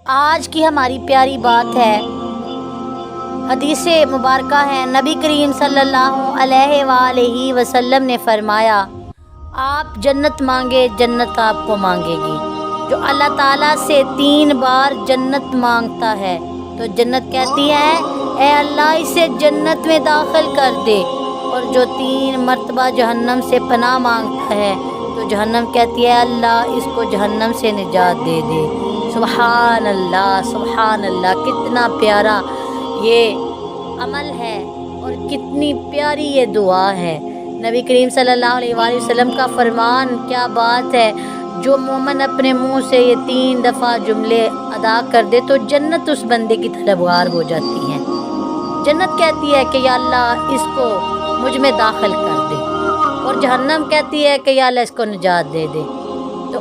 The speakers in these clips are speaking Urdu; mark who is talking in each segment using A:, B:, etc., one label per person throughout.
A: آج کی ہماری پیاری بات ہے، حدیث مبارکہ ہے، نبی کریم صلی اللہ علیہ وآلہ وسلم نے فرمایا، آپ جنت مانگے جنت آپ کو مانگے گی۔ جو اللہ تعالیٰ سے 3 بار جنت مانگتا ہے تو جنت کہتی ہے اے اللہ اسے جنت میں داخل کر دے، اور جو 3 مرتبہ جہنم سے پناہ مانگتا ہے تو جہنم کہتی ہے اللہ اس کو جہنم سے نجات دے دے۔ سبحان اللہ، سبحان اللہ، کتنا پیارا یہ عمل ہے اور کتنی پیاری یہ دعا ہے۔ نبی کریم صلی اللہ علیہ وآلہ وسلم کا فرمان، کیا بات ہے! جو مومن اپنے منہ سے یہ 3 دفعہ جملے ادا کر دے تو جنت اس بندے کی طلبگار ہو جاتی ہے۔ جنت کہتی ہے کہ یا اللہ اس کو مجھ میں داخل کر دے، اور جہنم کہتی ہے کہ یا اللہ اس کو نجات دے دے۔ تو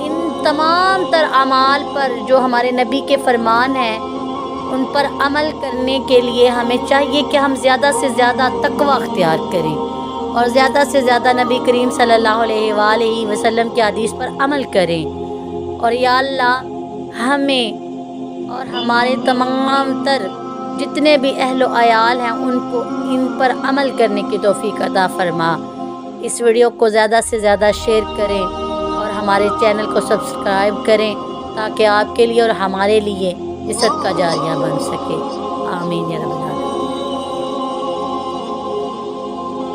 A: ان تمام تر اعمال پر جو ہمارے نبی کے فرمان ہیں ان پر عمل کرنے کے لیے ہمیں چاہیے کہ ہم زیادہ سے زیادہ تقوی اختیار کریں اور زیادہ سے زیادہ نبی کریم صلی اللہ علیہ وآلہ وسلم کی حدیث پر عمل کریں، اور یا اللہ ہمیں اور ہمارے تمام تر جتنے بھی اہل و عیال ہیں ان کو ان پر عمل کرنے کی توفیق عطا فرما۔ اس ویڈیو کو زیادہ سے زیادہ شیئر کریں اور ہمارے چینل کو سبسکرائب کریں تاکہ آپ کے لیے اور ہمارے لیے عزت کا جاریہ بن سکے۔ آمین یا رب العالمین۔